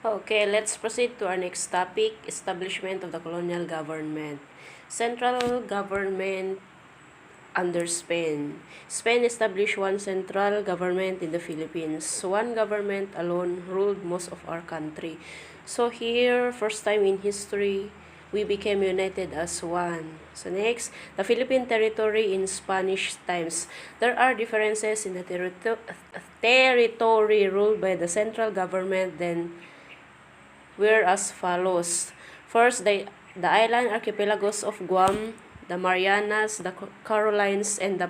Okay, let's proceed to our next topic, establishment of the colonial government. Central government under Spain. Spain established one central government in the Philippines. One government alone ruled most of our country. So here, first time in history, we became united as one. So next, the Philippine territory in Spanish times. There are differences in the territory ruled by the central government then were as follows. First, the island archipelagos of Guam, the Marianas, the Carolines, and the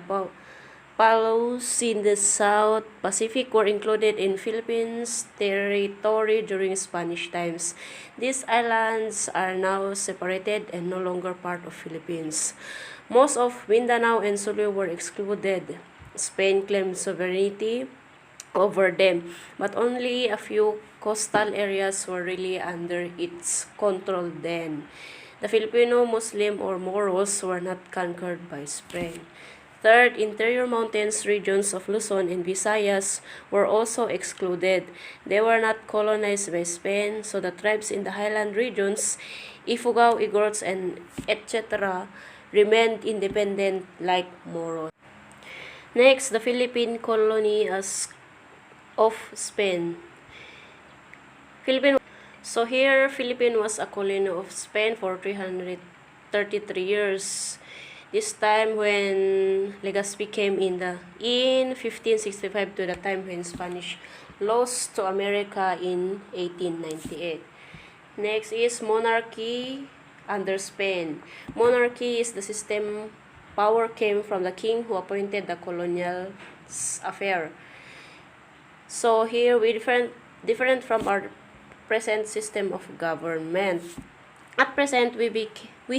Palos in the South Pacific were included in Philippines territory during Spanish times. These islands are now separated and no longer part of Philippines. Most of Mindanao and Sulu were excluded. Spain claimed sovereignty over them, but only a few coastal areas were really under its control then. The Filipino, Muslim, or Moros were not conquered by Spain. Third, interior mountains regions of Luzon and Visayas were also excluded. They were not colonized by Spain, so the tribes in the highland regions, Ifugao, Igorots, and etc., remained independent like Moros. Next, the Philippine colony of Spain. So here, Philippines was a colony of Spain for 333 years. This time when Legazpi came in 1565 to the time when Spanish lost to America in 1898. Next is monarchy under Spain. Monarchy is the system power came from the king who appointed the colonial affair. So here we different from our present system of government. At present, we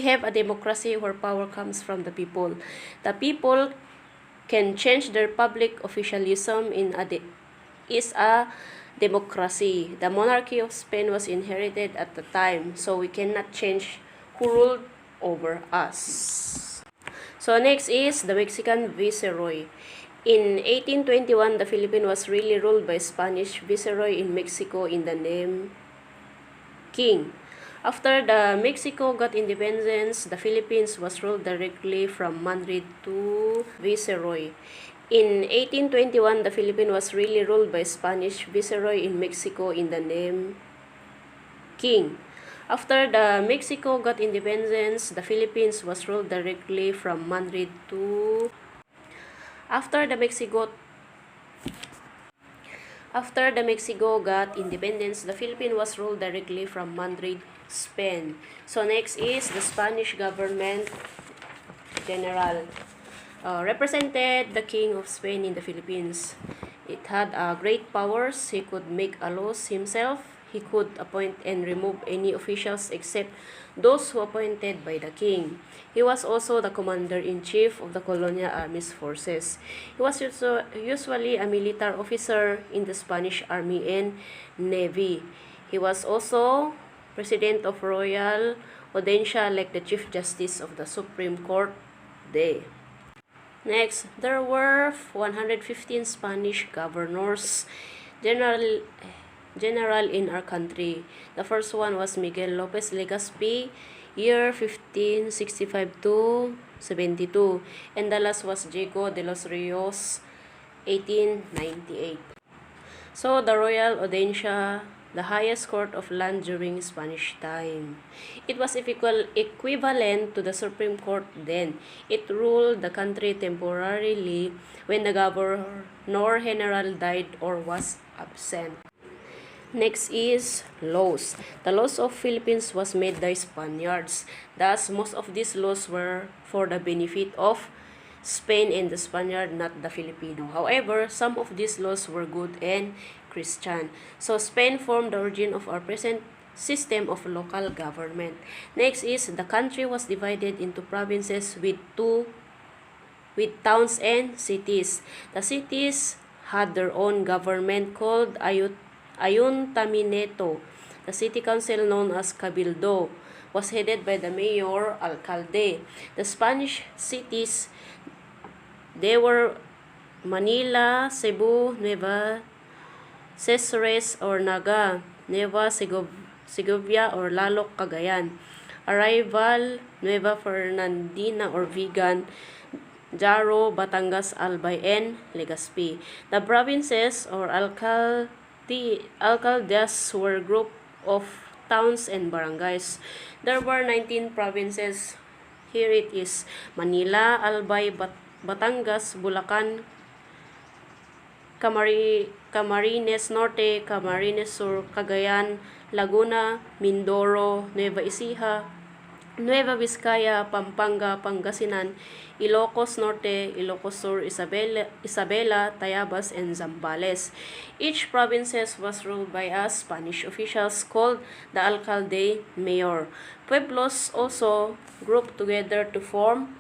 have a democracy where power comes from the people. The people can change their public officialism is a democracy. The monarchy of Spain was inherited at the time, so we cannot change who ruled over us. So next is the Mexican Viceroy. In 1821, the Philippines was really ruled by Spanish Viceroy in Mexico in the name King. After the Mexico got independence, the Philippines was ruled directly from Madrid to Viceroy. In 1821, the Philippines was really ruled by Spanish Viceroy in Mexico in the name King. After the Mexico got independence, the Philippines was ruled directly from Madrid to After the Mexico got independence, the Philippines was ruled directly from Madrid, Spain. So next is the Spanish government general. Represented the King of Spain in the Philippines. It had great powers. He could make laws himself. He could appoint and remove any officials except those who appointed by the king. He was also the commander-in-chief of the colonial army's forces. He was usually a military officer in the Spanish Army and Navy. He was also president of Royal Audiencia, like the Chief Justice of the Supreme Court day. Next, there were 115 Spanish governors, general in our country. The first one was Miguel Lopez Legazpi, year 1565 to 72, and the last was Diego de los Rios, 1898. So the Royal Audiencia, the highest court of land during Spanish time. It was equivalent to the Supreme Court then. It ruled the country temporarily when the governor-general died or was absent. Next is laws. The laws of Philippines was made by Spaniards. Thus, most of these laws were for the benefit of Spain and the Spaniard, not the Filipino. However, some of these laws were good and Christian. So, Spain formed the origin of our present system of local government. Next is the country was divided into provinces with towns and cities. The cities had their own government called Ayuntamiento. The city council, known as Cabildo, was headed by the mayor alcalde. The Spanish cities, they were Manila, Cebu, Nueva Cesares or Naga. Nueva Segovia or Lalok, Cagayan. Arrival, Nueva Fernandina or Vigan, Jaro, Batangas, Albay, and Legazpi. The provinces or alcaldes were group of towns and barangays. There were 19 provinces. Here it is: Manila, Albay, Batangas, Bulacan, Camarines Norte, Camarines Sur, Cagayan, Laguna, Mindoro, Nueva Ecija, Nueva Vizcaya, Pampanga, Pangasinan, Ilocos Norte, Ilocos Sur, Isabela, Tayabas, and Zambales. Each provinces was ruled by a Spanish officials called the alcalde mayor. Pueblos also grouped together to form.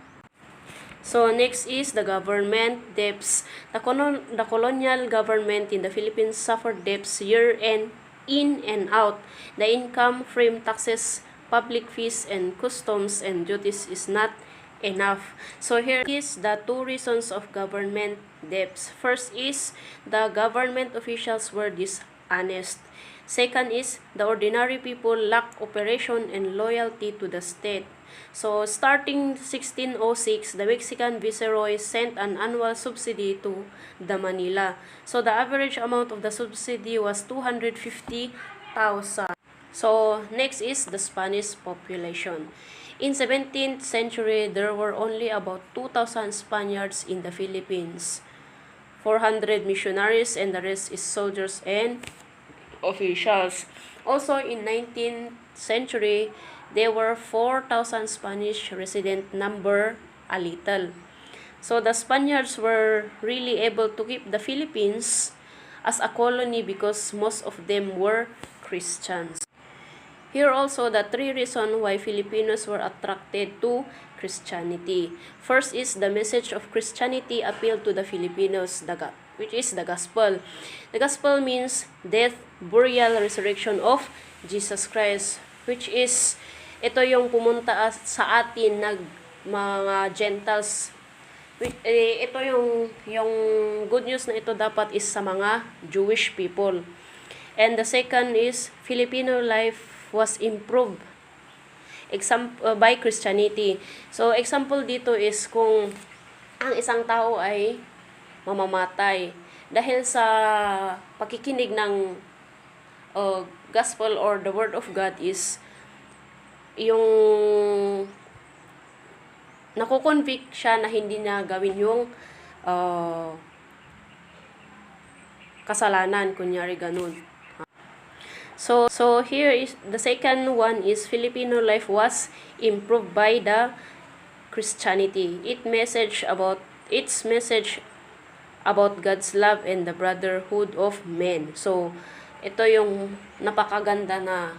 So next is the government debts. The colonial government in the Philippines suffered debts year-end, in and out. The income from taxes, public fees, and customs and duties is not enough. So here is the two reasons of government debts. First is the government officials were dishonest. Second is the ordinary people lack operation and loyalty to the state. So starting 1606, the Mexican Viceroy sent an annual subsidy to the Manila. So the average amount of the subsidy was 250,000. So next is the Spanish population. In 17th century, there were only about 2,000 Spaniards in the Philippines. 400 missionaries, and the rest is soldiers and officials. Also in 19th century, there were 4,000 Spanish resident, number a little. So the Spaniards were really able to keep the Philippines as a colony because most of them were Christians. Here also the three reasons why Filipinos were attracted to Christianity. First is the message of Christianity appealed to the Filipinos, which is the gospel. The gospel means death, burial, resurrection of Jesus Christ, which is ito yung pumunta sa atin mga Gentiles. Ito yung good news na ito dapat is sa mga Jewish people. And the second is Filipino life was improved by Christianity. So example dito is kung ang isang tao ay mamamatay dahil sa pakikinig ng gospel or the word of God is yung nakukonvict siya na hindi na gawin yung kasalanan, kunyari ganun. So here is the second one is Filipino life was improved by the Christianity. Its message about God's love and the brotherhood of men. So ito yung napakaganda na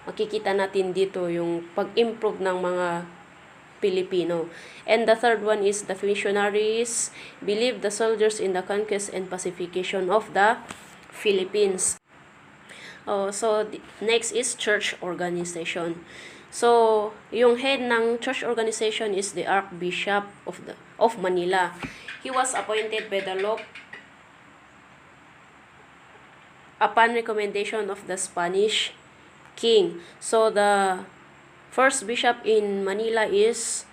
makikita natin dito, yung pag-improve ng mga Pilipino. And the third one is the missionaries believed the soldiers in the conquest and pacification of the Philippines. So next is church organization. So yung head ng church organization is the Archbishop of Manila. He was appointed by the law upon recommendation of the Spanish king. So the first bishop in Manila is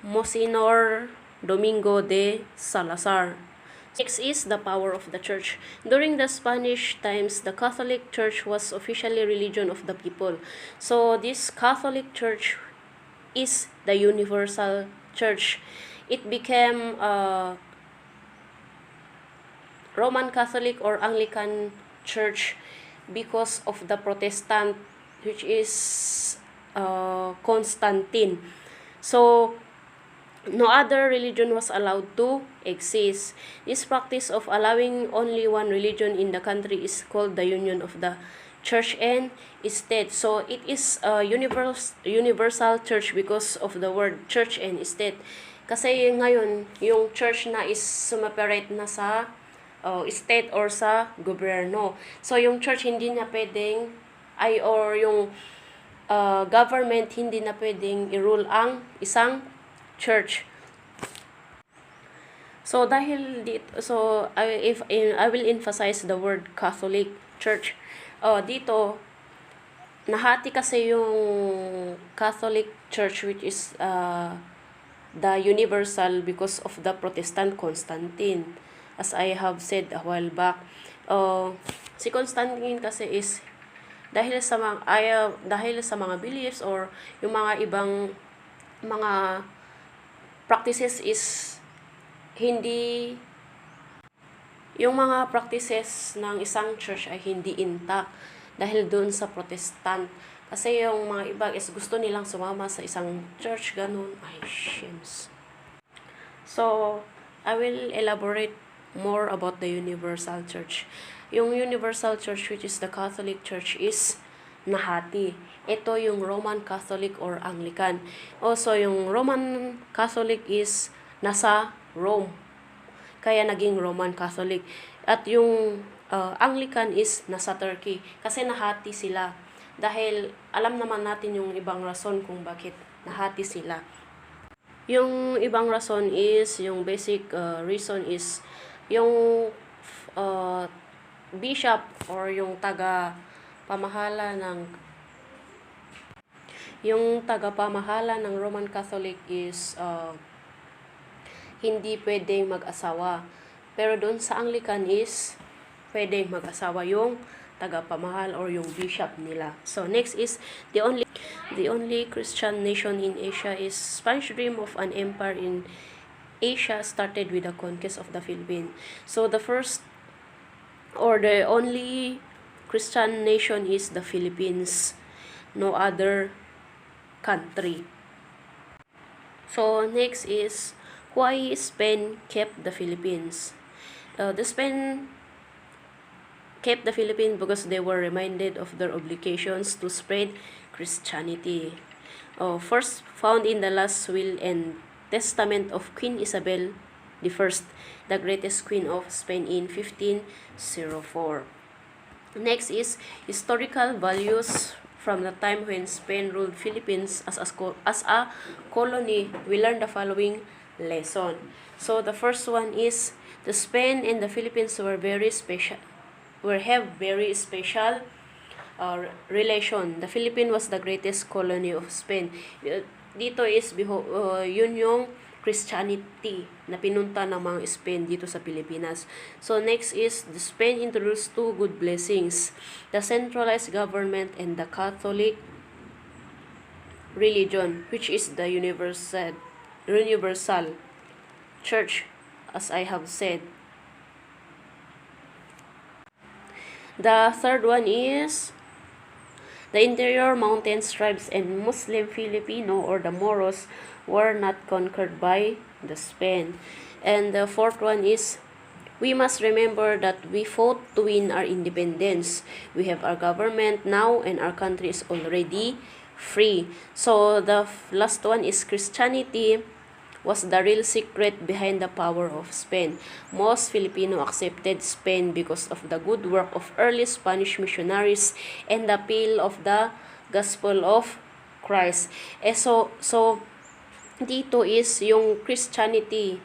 Monsignor Domingo de Salazar. Next is the power of the church. During the Spanish times, the Catholic Church was officially religion of the people. So this Catholic Church is the universal church. It became Roman Catholic or Anglican Church because of the Protestant, which is Constantine. So no other religion was allowed to exist. This practice of allowing only one religion in the country is called the union of the church and state. So it is a universal church because of the word church and state. Kasi ngayon, yung church na is sumaperate na sa state or sa gobyerno. So yung church hindi na pwedeng or yung government hindi na pwedeng i-rule ang isang church. So dahil dito, so I will emphasize the word Catholic Church. Dito, nahati kasi yung Catholic Church, which is the universal, because of the Protestant Constantine. As I have said a while back, si Constantine kasi is dahil sa mga beliefs or yung mga ibang mga practices is hindi yung mga practices ng isang church ay hindi intact dahil doon sa Protestant. Kasi yung mga iba is gusto nilang sumama sa isang church, ganun. Ay, shims. So, I will elaborate more about the Universal Church. Yung Universal Church, which is the Catholic Church, is nahati. Ito yung Roman Catholic or Anglican. Also, yung Roman Catholic is nasa Rome, kaya naging Roman Catholic. At yung Anglican is nasa Turkey, kasi nahati sila. Dahil alam naman natin yung ibang rason kung bakit nahati sila. Yung ibang rason is, yung basic reason is, yung bishop or yung tagapamahala ng Roman Catholic is hindi pwedeng mag-asawa. Pero doon sa Anglican is pwedeng mag-asawa yung tagapamahal or yung bishop nila. So next is the only Christian nation in Asia is Spanish dream of an empire in Asia started with the conquest of the Philippines. So the first or the only Christian nation is the Philippines, no other country. So next is why Spain kept the Philippines. The Spain kept the Philippines because they were reminded of their obligations to spread Christianity. First found in the last will and testament of Queen Isabel I, the greatest queen of Spain in 1504. Next is historical values. From the time when Spain ruled Philippines as a colony, we learn the following lesson. So the first one is the Spain and the Philippines have very special relation. The Philippines was the greatest colony of Spain. Dito is yun yung Christianity na pinunta ng mga Spain dito sa Pilipinas. So next is the Spain introduced two good blessings: the centralized government and the Catholic religion, which is the universal church, as I have said. The third one is the interior mountains tribes and Muslim Filipino or the Moros were not conquered by the Spain. And the fourth one is we must remember that we fought to win our independence. We have our government now and our country is already free. So the last one is Christianity was the real secret behind the power of Spain. Most Filipino accepted Spain because of the good work of early Spanish missionaries and the appeal of the gospel of Christ. So dito is yung Christianity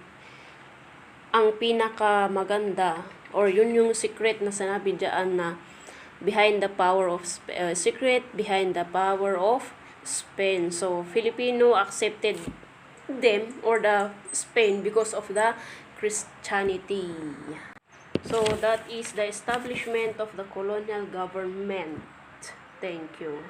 ang pinaka maganda, or yun yung secret na sinabi diyan na behind the power of Spain. So Filipino accepted them or the Spain because of the Christianity. So that is the establishment of the colonial government. Thank you.